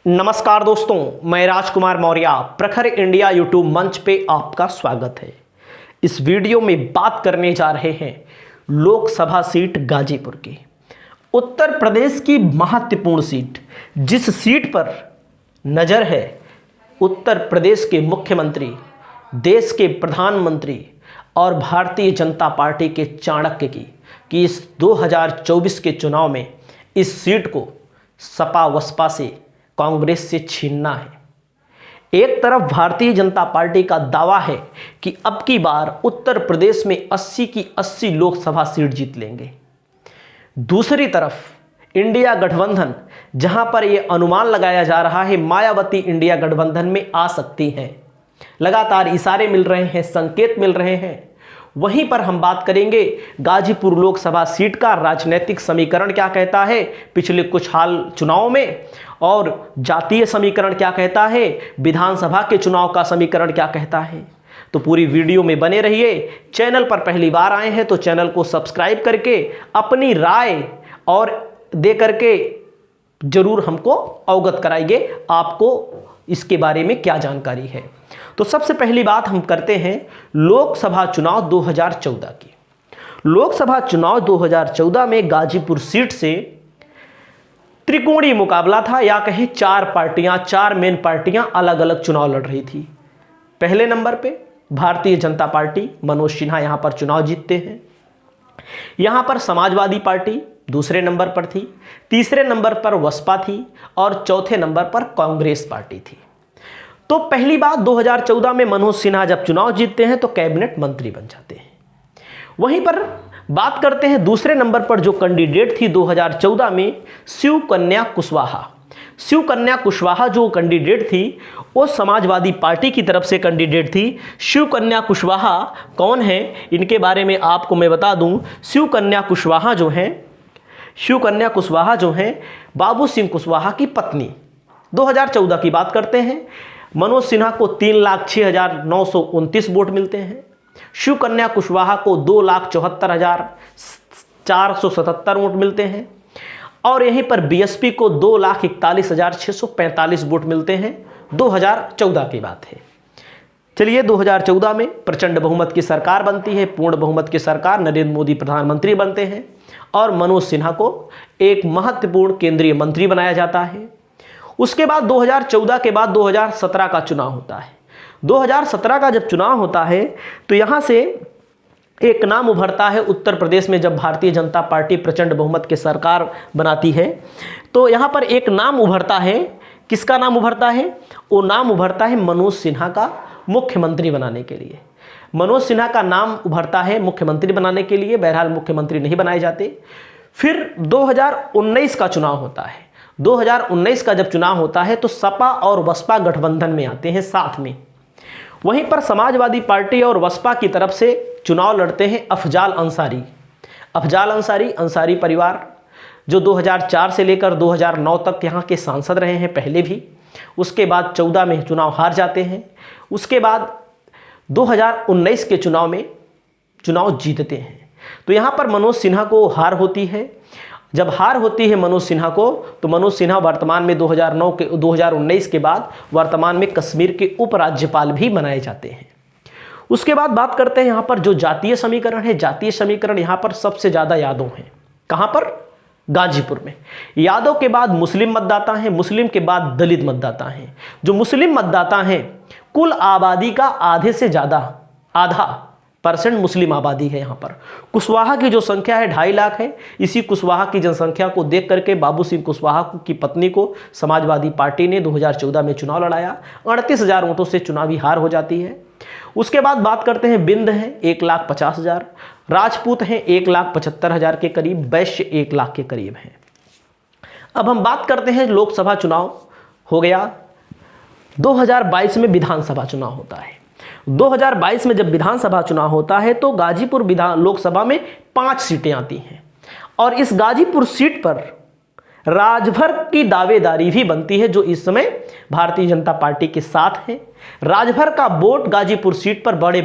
नमस्कार दोस्तों, मैं राजकुमार मौर्य प्रखर इंडिया यूट्यूब मंच पे आपका स्वागत है। इस वीडियो में बात करने जा रहे हैं लोकसभा सीट गाजीपुर की, उत्तर प्रदेश की महत्वपूर्ण सीट, जिस सीट पर नज़र है उत्तर प्रदेश के मुख्यमंत्री, देश के प्रधानमंत्री और भारतीय जनता पार्टी के चाणक्य की कि इस 2024 के चुनाव में इस सीट को सपा बसपा से, कांग्रेस से छीनना है। एक तरफ भारतीय जनता पार्टी का दावा है कि अब की बार उत्तर प्रदेश में 80 की 80 लोकसभा सीट जीत लेंगे। दूसरी तरफ इंडिया गठबंधन, जहां पर यह अनुमान लगाया जा रहा है मायावती इंडिया गठबंधन में आ सकती हैं, लगातार इशारे मिल रहे हैं, संकेत मिल रहे हैं। वहीं पर हम बात करेंगे गाजीपुर लोकसभा सीट का राजनीतिक समीकरण क्या कहता है पिछले कुछ हाल चुनाव में, और जातीय समीकरण क्या कहता है, विधानसभा के चुनाव का समीकरण क्या कहता है। तो पूरी वीडियो में बने रहिए। चैनल पर पहली बार आए हैं तो चैनल को सब्सक्राइब करके अपनी राय और दे करके जरूर हमको अवगत कराइए आपको इसके बारे में क्या जानकारी है। तो सबसे पहली बात हम करते हैं लोकसभा चुनाव 2014 की। लोकसभा चुनाव 2014 में गाजीपुर सीट से त्रिकोणीय मुकाबला था, या कहें चार मेन पार्टियां अलग अलग चुनाव लड़ रही थी। पहले नंबर पे भारतीय जनता पार्टी, मनोज सिन्हा यहां पर चुनाव जीतते हैं। यहां पर समाजवादी पार्टी दूसरे नंबर पर थी, तीसरे नंबर पर बसपा थी और चौथे नंबर पर कांग्रेस पार्टी थी। तो पहली बात, 2014 में मनोज सिन्हा जब चुनाव जीतते हैं तो कैबिनेट मंत्री बन जाते हैं। वहीं पर बात करते हैं दूसरे नंबर पर जो कैंडिडेट थी 2014 में, शिव कन्या कुशवाहा। शिव कन्या कुशवाहा जो कैंडिडेट थी वो समाजवादी पार्टी की तरफ से कैंडिडेट थी। शिव कन्या कुशवाहा कौन है, इनके बारे में आपको मैं बता दूं। शिव कन्या कुशवाहा जो हैं बाबू सिंह कुशवाहा की पत्नी। 2014 की बात करते हैं, मनोज सिन्हा को 3,06,929 वोट मिलते हैं। शिव कन्या कुशवाहा को 2,74,477 वोट मिलते हैं और यहीं पर बीएसपी को 2,41,645 वोट मिलते हैं। 2014 की बात है। चलिए, 2014 में प्रचंड बहुमत की सरकार बनती है, पूर्ण बहुमत की सरकार, नरेंद्र मोदी प्रधानमंत्री बनते हैं और मनोज सिन्हा को एक महत्वपूर्ण केंद्रीय मंत्री बनाया जाता है। उसके बाद 2014 के बाद 2017 का चुनाव होता है। 2017 का जब चुनाव होता है तो यहाँ से एक नाम उभरता है उत्तर प्रदेश में। जब भारतीय जनता पार्टी प्रचंड बहुमत की सरकार बनाती है तो यहाँ पर एक नाम उभरता है। किसका नाम उभरता है? वो नाम उभरता है मनोज सिन्हा का मुख्यमंत्री बनाने के लिए। मनोज सिन्हा का नाम उभरता है मुख्यमंत्री बनाने के लिए। बहरहाल मुख्यमंत्री नहीं बनाए जाते। फिर 2019 का चुनाव होता है। 2019 का जब चुनाव होता है तो सपा और बसपा गठबंधन में आते हैं साथ में। वहीं पर समाजवादी पार्टी और बसपा की तरफ से चुनाव लड़ते हैं अफजाल अंसारी परिवार, जो 2004 से लेकर 2009 तक यहाँ के सांसद रहे हैं पहले भी। उसके बाद 14 में चुनाव हार जाते हैं। उसके बाद 2019 के चुनाव में चुनाव जीतते हैं। तो यहाँ पर मनोज सिन्हा को हार होती है। जब हार होती है मनोज सिन्हा को, तो मनोज सिन्हा वर्तमान में 2019 के बाद वर्तमान में कश्मीर के उपराज्यपाल भी बनाए जाते हैं। उसके बाद बात करते हैं यहाँ पर जो जातीय समीकरण है। जातीय समीकरण यहाँ पर सबसे ज़्यादा यादव हैं। कहाँ पर? गाजीपुर में। यादव के बाद मुस्लिम मतदाता हैं, मुस्लिम के बाद दलित मतदाता हैं। जो मुस्लिम मतदाता हैं, कुल आबादी का आधे से ज़्यादा, आधा % मुस्लिम आबादी है यहाँ पर। कुशवाहा की जो संख्या है 2.5 लाख है। इसी कुशवाहा की जनसंख्या को देख करके बाबू सिंह कुशवाहा की पत्नी को समाजवादी पार्टी ने 2014 में चुनाव लड़ाया। 38,000 वोटों से चुनावी हार हो जाती है। उसके बाद बात करते हैं बिंद हैं 1,50,000, राजपूत हैं 1,75,000 के करीब, वैश्य 1 लाख के करीब हैं। अब हम बात करते हैं लोकसभा चुनाव हो गया। 2022 में विधानसभा चुनाव होता है। 2022 में जब विधानसभा चुनाव होता है तो गाजीपुर लोकसभा में 5 सीटें आती हैं और इस गाजीपुर सीट पर राजभर की दावेदारी भी बनती है, जो इस समय भारतीय जनता पार्टी के साथ है। राजभर का वोट गाजीपुर सीट पर बड़े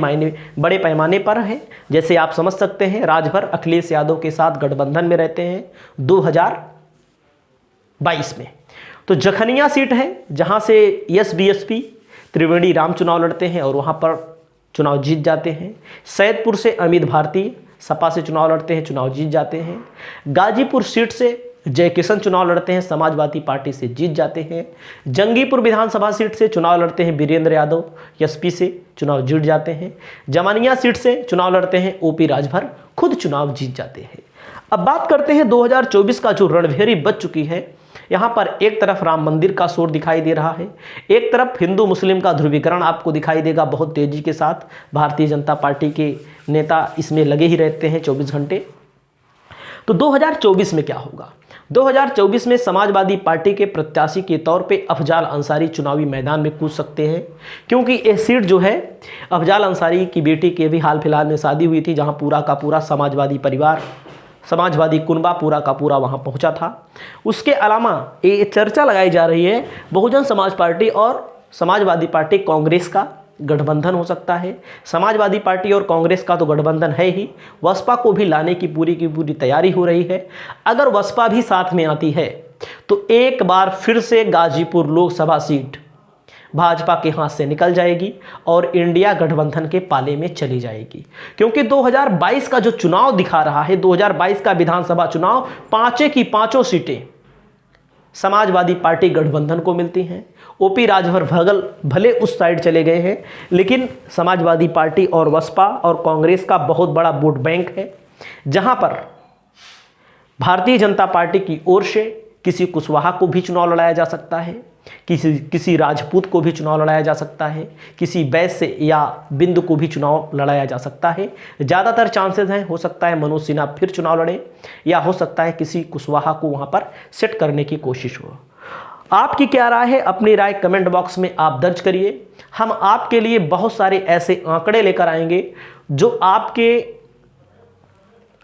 पैमाने पर है। जैसे आप समझ सकते हैं, राजभर अखिलेश यादव के साथ गठबंधन में रहते हैं 2022 में। तो जखनिया सीट है जहां से यस बीएसपी त्रिवेणी राम चुनाव लड़ते हैं और वहां पर चुनाव जीत जाते हैं। सैदपुर से अमित भारती सपा से चुनाव लड़ते हैं, चुनाव जीत जाते हैं। गाजीपुर सीट से जयकिशन चुनाव लड़ते हैं, समाजवादी पार्टी से जीत जाते हैं। जंगीपुर विधानसभा सीट से चुनाव लड़ते हैं वीरेंद्र यादव, एसपी से चुनाव जीत जाते हैं। जमानिया सीट से चुनाव लड़ते हैं ओपी राजभर, खुद चुनाव जीत जाते हैं। अब बात करते हैं 2024 का जो रणभेरी बच चुकी है। यहाँ पर एक तरफ राम मंदिर का शोर दिखाई दे रहा है, एक तरफ हिंदू मुस्लिम का ध्रुवीकरण आपको दिखाई देगा बहुत तेजी के साथ। भारतीय जनता पार्टी के नेता इसमें लगे ही रहते हैं 24 घंटे। तो 2024 में क्या होगा? 2024 में समाजवादी पार्टी के प्रत्याशी के तौर पे अफजाल अंसारी चुनावी मैदान में कूद सकते हैं, क्योंकि ये सीट जो है अफजाल अंसारी की बेटी के भी हाल फिलहाल में शादी हुई थी, जहां पूरा का पूरा समाजवादी परिवार, समाजवादी कुनबा पूरा का पूरा वहां पहुंचा था। उसके अलावा ये चर्चा लगाई जा रही है बहुजन समाज पार्टी और समाजवादी पार्टी कांग्रेस का गठबंधन हो सकता है। समाजवादी पार्टी और कांग्रेस का तो गठबंधन है ही, बसपा को भी लाने की पूरी तैयारी हो रही है। अगर बसपा भी साथ में आती है तो एक बार फिर से गाजीपुर लोकसभा सीट भाजपा के हाथ से निकल जाएगी और इंडिया गठबंधन के पाले में चली जाएगी। क्योंकि 2022 का जो चुनाव दिखा रहा है, 2022 का विधानसभा चुनाव, पांचों की पांचों सीटें समाजवादी पार्टी गठबंधन को मिलती हैं। ओपी राजभर भले उस साइड चले गए हैं, लेकिन समाजवादी पार्टी और बसपा और कांग्रेस का बहुत बड़ा वोट बैंक है, जहां पर भारतीय जनता पार्टी की ओर से किसी कुशवाहा को भी चुनाव लड़ाया जा सकता है, किसी राजपूत को भी चुनाव लड़ाया जा सकता है, किसी वैश्य या बिंदु को भी चुनाव लड़ाया जा सकता है। ज़्यादातर चांसेस हैं, हो सकता है मनोज सिन्हा फिर चुनाव लड़े, या हो सकता है किसी कुशवाहा को वहां पर सेट करने की कोशिश हो। आपकी क्या राय है? अपनी राय कमेंट बॉक्स में आप दर्ज करिए। हम आपके लिए बहुत सारे ऐसे आंकड़े लेकर आएंगे जो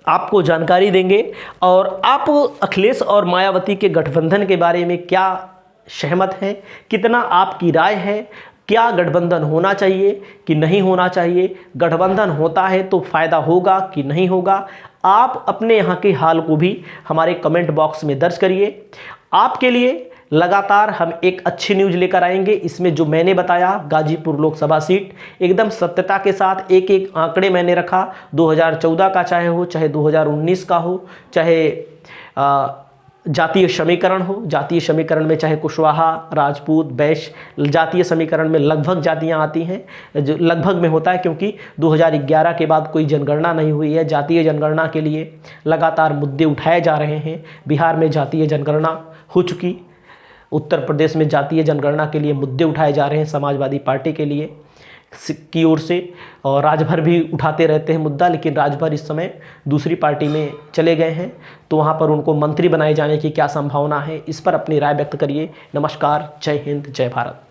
आपको जानकारी देंगे, और आप अखिलेश और मायावती के गठबंधन के बारे में क्या सहमत हैं, कितना आपकी राय है, क्या गठबंधन होना चाहिए कि नहीं होना चाहिए, गठबंधन होता है तो फायदा होगा कि नहीं होगा। आप अपने यहाँ के हाल को भी हमारे कमेंट बॉक्स में दर्ज करिए। आपके लिए लगातार हम एक अच्छी न्यूज़ लेकर आएंगे। इसमें जो मैंने बताया गाजीपुर लोकसभा सीट, एकदम सत्यता के साथ एक एक आंकड़े मैंने रखा, 2014 का चाहे हो, चाहे 2019 का हो, चाहे जातीय समीकरण हो, जातीय समीकरण में चाहे कुशवाहा, राजपूत, वैश्य, जातीय समीकरण में लगभग जातियां आती हैं, जो लगभग में होता है क्योंकि 2011 के बाद कोई जनगणना नहीं हुई है। जातीय जनगणना के लिए लगातार मुद्दे उठाए जा रहे हैं। बिहार में जातीय जनगणना हो चुकी, उत्तर प्रदेश में जातीय जनगणना के लिए मुद्दे उठाए जा रहे हैं समाजवादी पार्टी के लिए की ओर से, और राजभर भी उठाते रहते हैं मुद्दा, लेकिन राजभर इस समय दूसरी पार्टी में चले गए हैं, तो वहाँ पर उनको मंत्री बनाए जाने की क्या संभावना है, इस पर अपनी राय व्यक्त करिए। नमस्कार, जय हिंद, जय भारत।